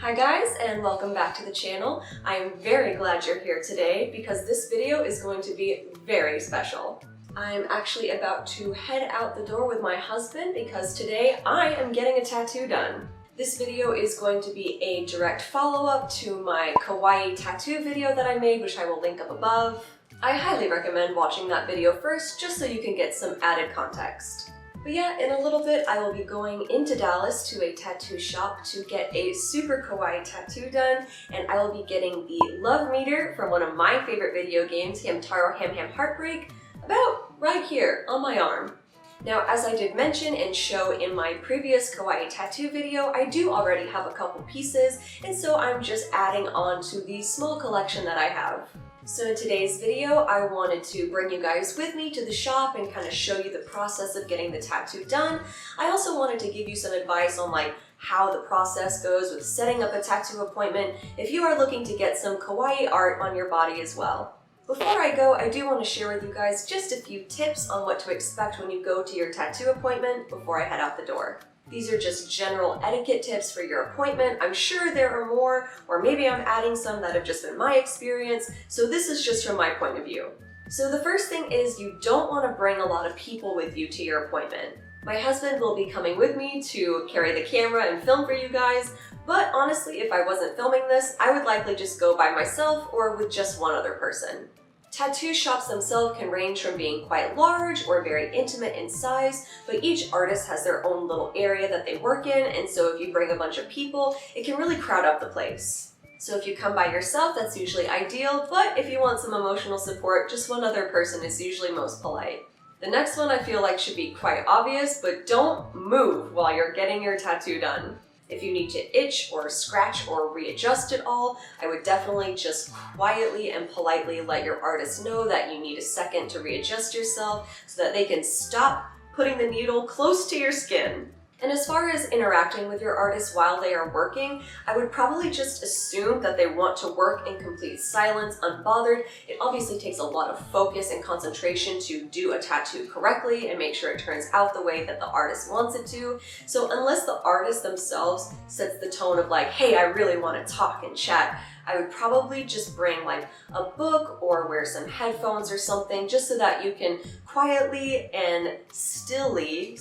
Hi guys, and welcome back to the channel. I am very glad you're here today because this video is going to be very special. I'm actually about to head out the door with my husband because today I am getting a tattoo done. This video is going to be a direct follow-up to my kawaii tattoo video that I made, which I will link up above. I highly recommend watching that video first just so you can get some added context. But yeah, in a little bit I will be going into Dallas to a tattoo shop to get a super kawaii tattoo done, and I will be getting the love meter from one of my favorite video games, Hamtaro Ham Ham Heartbreak, about right here on my arm. Now, as I did mention and show in my previous kawaii tattoo video, I do already have a couple pieces, and so I'm just adding on to the small collection that I have. So in today's video, I wanted to bring you guys with me to the shop and kind of show you the process of getting the tattoo done. I also wanted to give you some advice on how the process goes with setting up a tattoo appointment if you are looking to get some kawaii art on your body as well. Before I go, I do want to share with you guys just a few tips on what to expect when you go to your tattoo appointment before I head out the door. These are just general etiquette tips for your appointment. I'm sure there are more, or maybe I'm adding some that have just been my experience, so this is just from my point of view. So the first thing is you don't want to bring a lot of people with you to your appointment. My husband will be coming with me to carry the camera and film for you guys, but honestly, if I wasn't filming this, I would likely just go by myself or with just one other person. Tattoo shops themselves can range from being quite large or very intimate in size, but each artist has their own little area that they work in, and so if you bring a bunch of people, it can really crowd up the place. So if you come by yourself, that's usually ideal, but if you want some emotional support, just one other person is usually most polite. The next one I feel like should be quite obvious, but don't move while you're getting your tattoo done. If you need to itch or scratch or readjust it all, I would definitely just quietly and politely let your artist know that you need a second to readjust yourself so that they can stop putting the needle close to your skin. And as far as interacting with your artist while they are working, I would probably just assume that they want to work in complete silence, unbothered. It obviously takes a lot of focus and concentration to do a tattoo correctly and make sure it turns out the way that the artist wants it to. So unless the artist themselves sets the tone of hey, I really want to talk and chat, I would probably just bring a book or wear some headphones or something just so that you can quietly and stilly,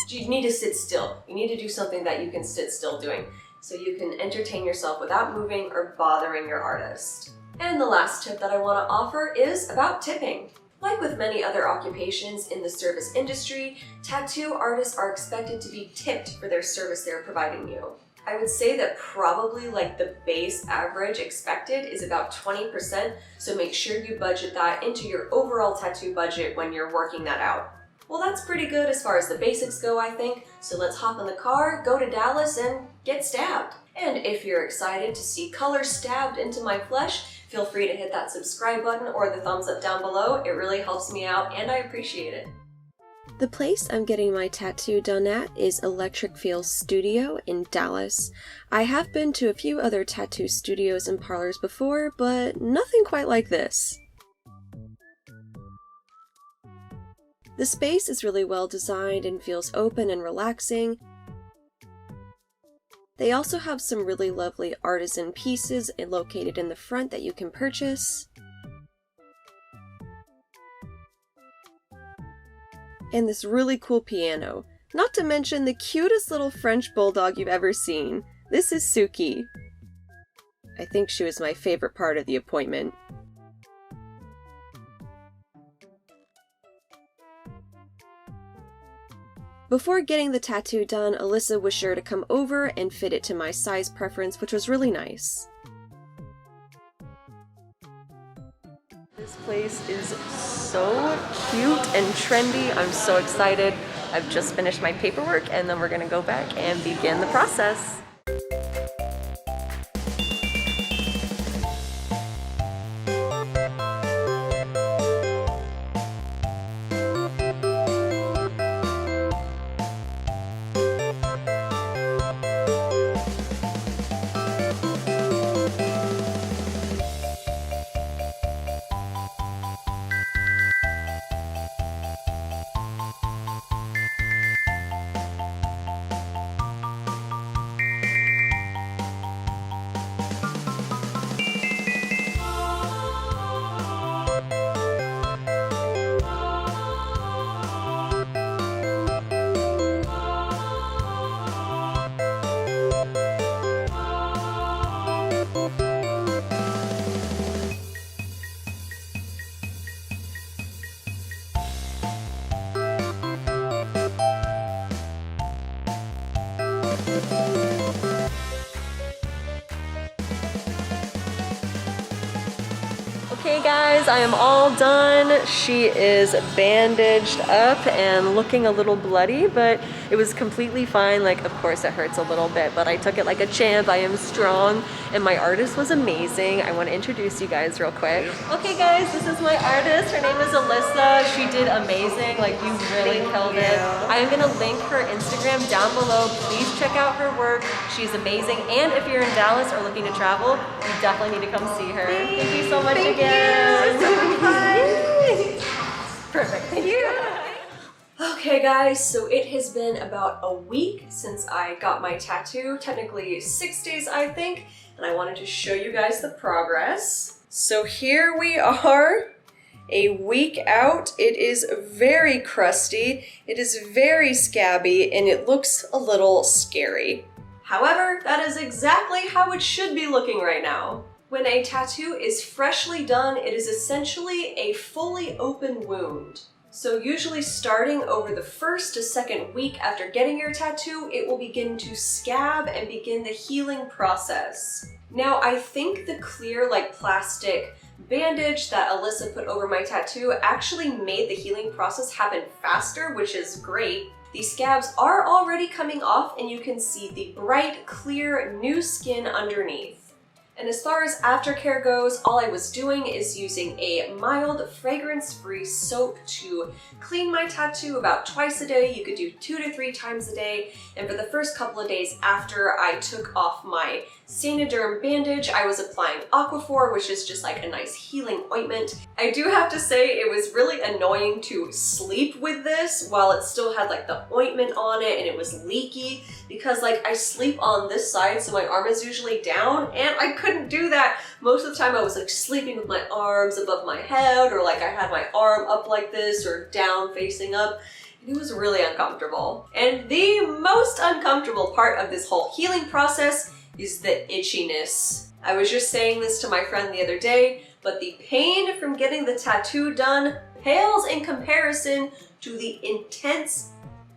you need to sit still. You need to do something that you can sit still doing so you can entertain yourself without moving or bothering your artist. And the last tip that I want to offer is about tipping. Like with many other occupations in the service industry, tattoo artists are expected to be tipped for their service they're providing you. I would say that probably the base average expected is about 20%, so make sure you budget that into your overall tattoo budget when you're working that out. Well, that's pretty good as far as the basics go, I think, so let's hop in the car, go to Dallas, and get stabbed. And if you're excited to see color stabbed into my flesh, feel free to hit that subscribe button or the thumbs up down below. It really helps me out and I appreciate it. The place I'm getting my tattoo done at is Electric Feel Studio in Dallas. I have been to a few other tattoo studios and parlors before, but nothing quite like this. The space is really well designed and feels open and relaxing. They also have some really lovely artisan pieces located in the front that you can purchase. And this really cool piano. Not to mention the cutest little French bulldog you've ever seen. This is Suki. I think she was my favorite part of the appointment. Before getting the tattoo done, Alyssa was sure to come over and fit it to my size preference, which was really nice. This place is so cute and trendy. I'm so excited. I've just finished my paperwork and then we're gonna go back and begin the process. Okay guys, I am all done. She is bandaged up and looking a little bloody, but it was completely fine. Like, of course it hurts a little bit, but I took it like a champ. I am strong, and my artist was amazing. I want to introduce you guys real quick. Okay guys, this is my artist. Her name is Alyssa. She did amazing. Like, you really killed it. I am gonna link her Instagram down below. Please check out her work. She's amazing. And if you're in Dallas or looking to travel, you definitely need to come see her. Thank you so much again. Perfect, thank you. Okay guys, so it has been about a week since I got my tattoo, technically 6 days I think, and I wanted to show you guys the progress. So here we are, a week out. It is very crusty, it is very scabby, and it looks a little scary. However, that is exactly how it should be looking right now. When a tattoo is freshly done, it is essentially a fully open wound. So usually starting over the 1st to 2nd week after getting your tattoo, it will begin to scab and begin the healing process. Now, I think the clear, like, plastic bandage that Alyssa put over my tattoo actually made the healing process happen faster, which is great. The scabs are already coming off, and you can see the bright, clear, new skin underneath. And as far as aftercare goes, all I was doing is using a mild, fragrance-free soap to clean my tattoo about twice a day. You could do 2 to 3 times a day. And for the first couple of days after I took off my Sanaderm bandage, I was applying Aquaphor, which is just like a nice healing ointment. I do have to say it was really annoying to sleep with this while it still had like the ointment on it and it was leaky, because like I sleep on this side, so my arm is usually down, and I couldn't do that. Most of the time I was like sleeping with my arms above my head, or like I had my arm up like this or down facing up. It was really uncomfortable. And the most uncomfortable part of this whole healing process is the itchiness. I was just saying this to my friend the other day, but the pain from getting the tattoo done pales in comparison to the intense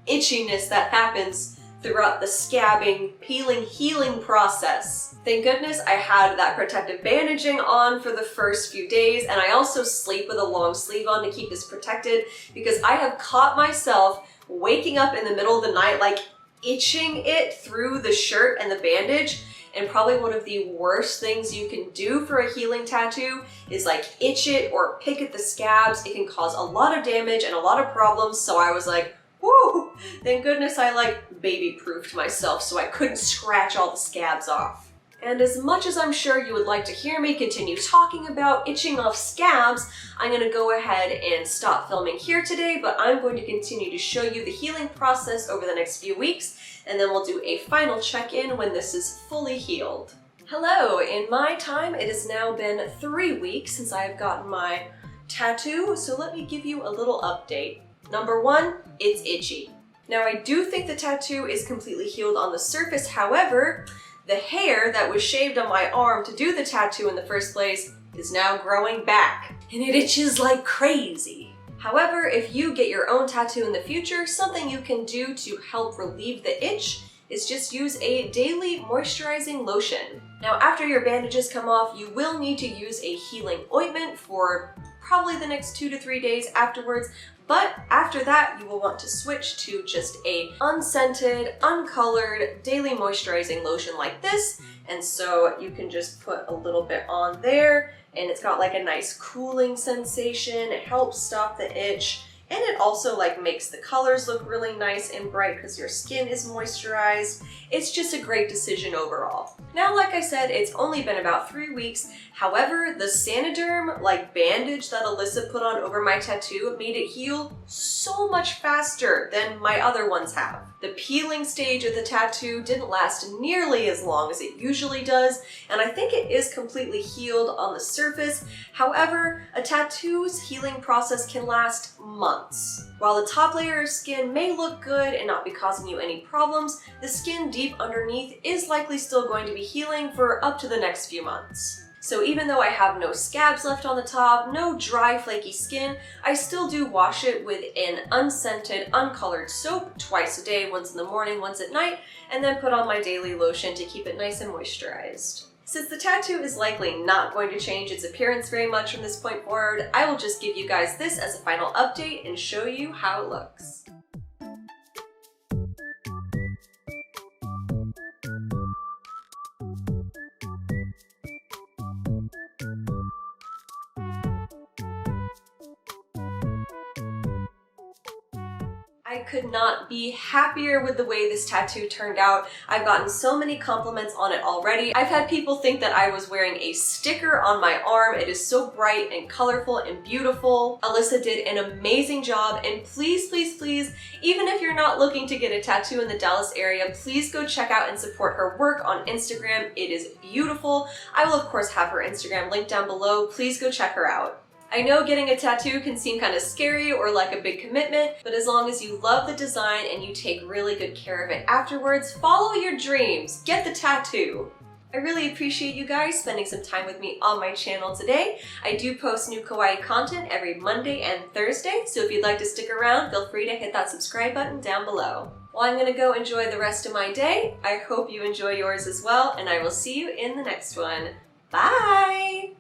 itchiness that happens throughout the scabbing, peeling, healing process. Thank goodness I had that protective bandaging on for the first few days, and I also sleep with a long sleeve on to keep this protected, because I have caught myself waking up in the middle of the night like itching it through the shirt and the bandage. And probably one of the worst things you can do for a healing tattoo is like itch it or pick at the scabs. It can cause a lot of damage and a lot of problems. So I was like, whoo, thank goodness I like baby-proofed myself so I couldn't scratch all the scabs off. And as much as I'm sure you would like to hear me continue talking about itching off scabs, I'm gonna go ahead and stop filming here today, but I'm going to continue to show you the healing process over the next few weeks, and then we'll do a final check-in when this is fully healed. Hello, in my time, it has now been 3 weeks since I have gotten my tattoo, so let me give you a little update. Number 1, it's itchy. Now, I do think the tattoo is completely healed on the surface. However, the hair that was shaved on my arm to do the tattoo in the first place is now growing back, and it itches like crazy. However, if you get your own tattoo in the future, something you can do to help relieve the itch is just use a daily moisturizing lotion. Now, after your bandages come off, you will need to use a healing ointment for probably the next 2 to 3 days afterwards. But after that, you will want to switch to just a unscented, uncolored, daily moisturizing lotion like this. And so you can just put a little bit on there, and it's got like a nice cooling sensation. It helps stop the itch, and it also like makes the colors look really nice and bright because your skin is moisturized. It's just a great decision overall. Now, like I said, it's only been about 3 weeks. However, the Sanaderm like bandage that Alyssa put on over my tattoo made it heal so much faster than my other ones have. The peeling stage of the tattoo didn't last nearly as long as it usually does, and I think it is completely healed on the surface. However, a tattoo's healing process can last months. While the top layer of skin may look good and not be causing you any problems, the skin deep underneath is likely still going to be healing for up to the next few months. So even though I have no scabs left on the top, no dry flaky skin, I still do wash it with an unscented, uncolored soap twice a day, once in the morning, once at night, and then put on my daily lotion to keep it nice and moisturized. Since the tattoo is likely not going to change its appearance very much from this point forward, I will just give you guys this as a final update and show you how it looks. I could not be happier with the way this tattoo turned out. I've gotten so many compliments on it already. I've had people think that I was wearing a sticker on my arm. It is so bright and colorful and beautiful. Alyssa did an amazing job, and please, please, please, even if you're not looking to get a tattoo in the Dallas area, please go check out and support her work on Instagram. It is beautiful. I will of course have her Instagram linked down below. Please go check her out. I know getting a tattoo can seem kind of scary or like a big commitment, but as long as you love the design and you take really good care of it afterwards, follow your dreams, get the tattoo. I really appreciate you guys spending some time with me on my channel today. I do post new kawaii content every Monday and Thursday, so if you'd like to stick around, feel free to hit that subscribe button down below. Well, I'm gonna go enjoy the rest of my day. I hope you enjoy yours as well, and I will see you in the next one. Bye!